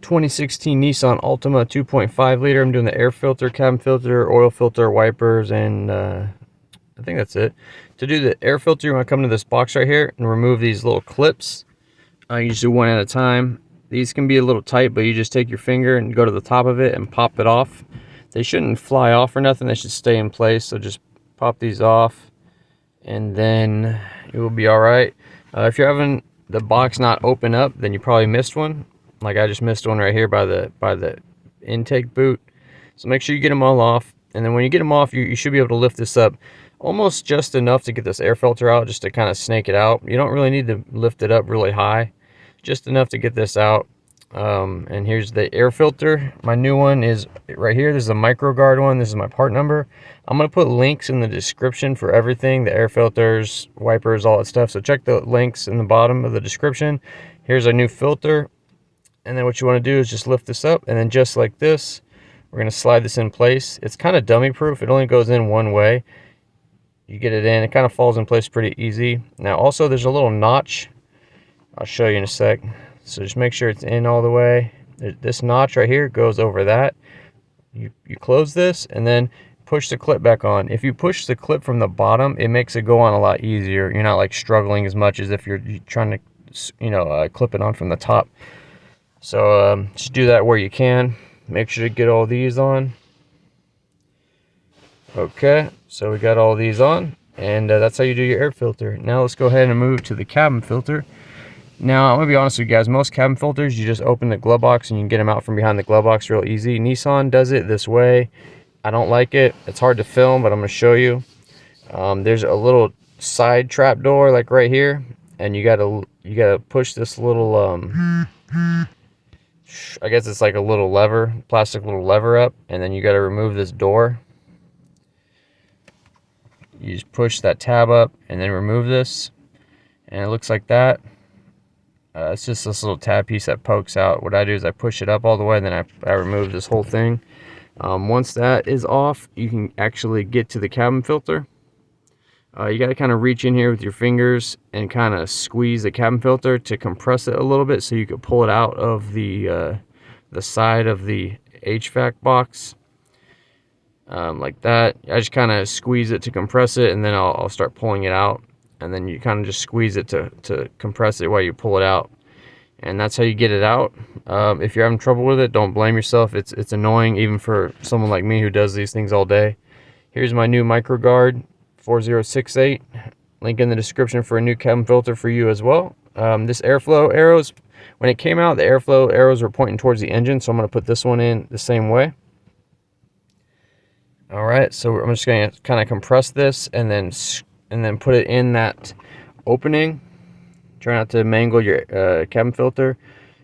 2016 Nissan Altima 2.5 liter. I'm doing the air filter, cabin filter, oil filter, wipers, and I think that's it. To do the air filter, you want to come to this box right here and remove these little clips. You just do one at a time. These can be a little tight, but you just take your finger and go to the top of it and pop it off. They shouldn't fly off or nothing. They should stay in place. So just pop these off, and then it will be all right. If you're having the box not open up, then you probably missed one. Like I just missed one right here by the intake boot. So make sure you get them all off, and then when you get them off, you should be able to lift this up almost just enough to get this air filter out, just to kind of snake it out. You don't really need to lift it up really high, just enough to get this out. And here's the air filter. My new one is right here. This is a micro guard one. This is my part number. I'm going to put links in the description for everything, the air filters, wipers, all that stuff. So check the links in the bottom of the description. Here's our new filter. And then what you want to do is just lift this up, and then just like this, we're going to slide this in place. It's kind of dummy proof. It only goes in one way. You get it in, it kind of falls in place pretty easy. Now also there's a little notch. I'll show you in a sec. So just make sure it's in all the way. This notch right here goes over that. You close this and then push the clip back on. If you push the clip from the bottom, it makes it go on a lot easier. You're not like struggling as much as if you're trying to clip it on from the top. So just do that where you can. Make sure to get all these on. Okay, so we got all these on, and that's how you do your air filter. Now let's go ahead and move to the cabin filter. Now I'm gonna be honest with you guys, most cabin filters you just open the glove box and you can get them out from behind the glove box real easy. Nissan does it this way. I don't like it. It's hard to film, but I'm gonna show you. There's a little side trap door like right here, and you gotta push this little I guess it's like a little lever, plastic little lever up, and then you got to remove this door. You just push that tab up and then remove this, and it looks like that. It's just this little tab piece that pokes out. What I do is I push it up all the way, and then I remove this whole thing. Once that is off, you can actually get to the cabin filter. You got to kind of reach in here with your fingers and kind of squeeze the cabin filter to compress it a little bit, so you can pull it out of the side of the HVAC box, like that. I just kind of squeeze it to compress it, and then I'll start pulling it out, and then you kind of just squeeze it to compress it while you pull it out, and that's how you get it out. If you're having trouble with it, don't blame yourself. It's annoying even for someone like me who does these things all day. Here's my new micro guard 4068, link in the description for a new cabin filter for you as well. This airflow arrows, when it came out, the airflow arrows were pointing towards the engine, so I'm going to put this one in the same way. All right, so I'm just going to kind of compress this and then put it in that opening. Try not to mangle your cabin filter,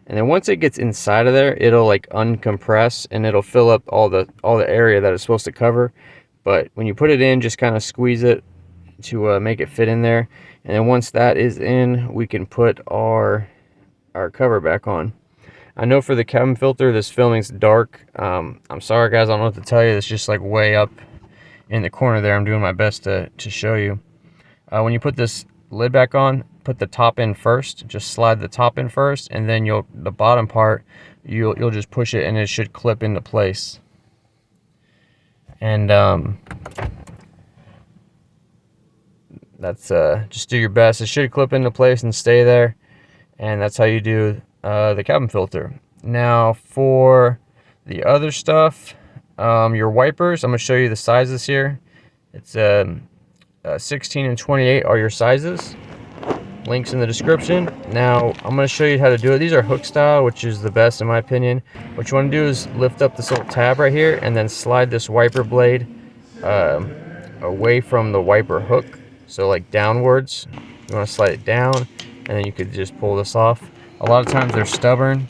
and then once it gets inside of there, it'll like uncompress and it'll fill up all the area that it's supposed to cover. But when you put it in, just kind of squeeze it to make it fit in there. And then once that is in, we can put our cover back on. I know for the cabin filter, this filming's dark. I'm sorry guys, I don't know what to tell you. It's just like way up in the corner there. I'm doing my best to show you. When you put this lid back on, put the top in first. Just slide the top in first, and then the bottom part, you'll just push it and it should clip into place. And that's just do your best. It should clip into place and stay there, and that's how you do the cabin filter. Now for the other stuff, your wipers, I'm going to show you the sizes here. It's 16 and 28 are your sizes. Links in the description. Now I'm going to show you how to do it. These are hook style, which is the best in my opinion. What you want to do is lift up this little tab right here and then slide this wiper blade away from the wiper hook, so like downwards. You want to slide it down, and then you could just pull this off. A lot of times they're stubborn.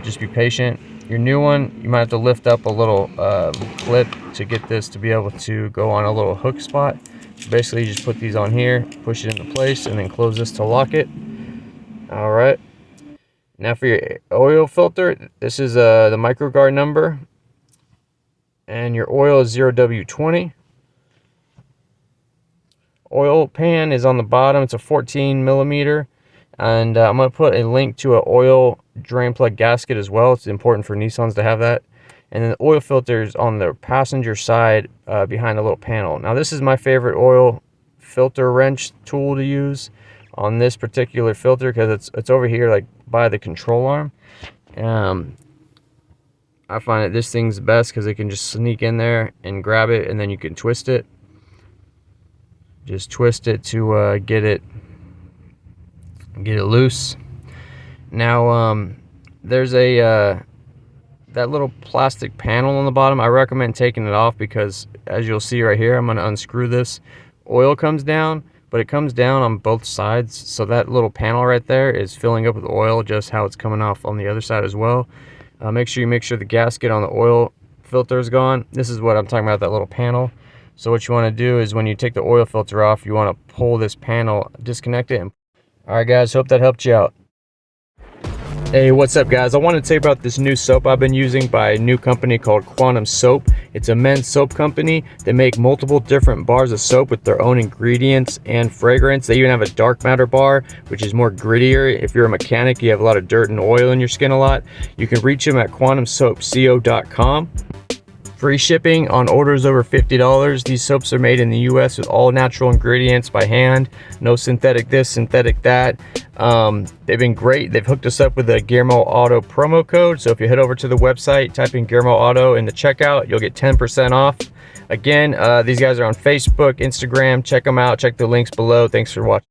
Just be patient. Your new one, you might have to lift up a little clip to get this to be able to go on a little hook spot. Basically, you just put these on here, push it into place, and then close this to lock it. All right. Now for your oil filter, this is the micro guard number, and your oil is 0W20. Oil pan is on the bottom. It's a 14 millimeter, And I'm going to put a link to an oil drain plug gasket as well. It's important for Nissans to have that. And then the oil filters on the passenger side behind the little panel. Now this is my favorite oil filter wrench tool to use on this particular filter, because it's over here like by the control arm. I find that this thing's the best because it can just sneak in there and grab it, and then you can twist it. Just twist it to get it loose. Now there's a that little plastic panel on the bottom. I recommend taking it off because, as you'll see right here, I'm going to unscrew this. Oil comes down, but it comes down on both sides, so that little panel right there is filling up with oil, just how it's coming off on the other side as well. Make sure the gasket on the oil filter is gone. This is what I'm talking about, that little panel. So what you want to do is, when you take the oil filter off, you want to pull this panel, disconnect it. Alright guys, hope that helped you out. Hey, what's up guys? I wanted to tell you about this new soap I've been using by a new company called Quantum Soap. It's a men's soap company. They make multiple different bars of soap with their own ingredients and fragrance. They even have a dark matter bar, which is more grittier. If you're a mechanic, you have a lot of dirt and oil in your skin a lot. You can reach them at quantumsoapco.com. Free shipping on orders over $50. These soaps are made in the US with all natural ingredients by hand. No synthetic this, synthetic that. They've been great. They've hooked us up with a Guillermo Auto promo code. So if you head over to the website, type in Guillermo Auto in the checkout, you'll get 10% off. Again, these guys are on Facebook, Instagram. Check them out. Check the links below. Thanks for watching.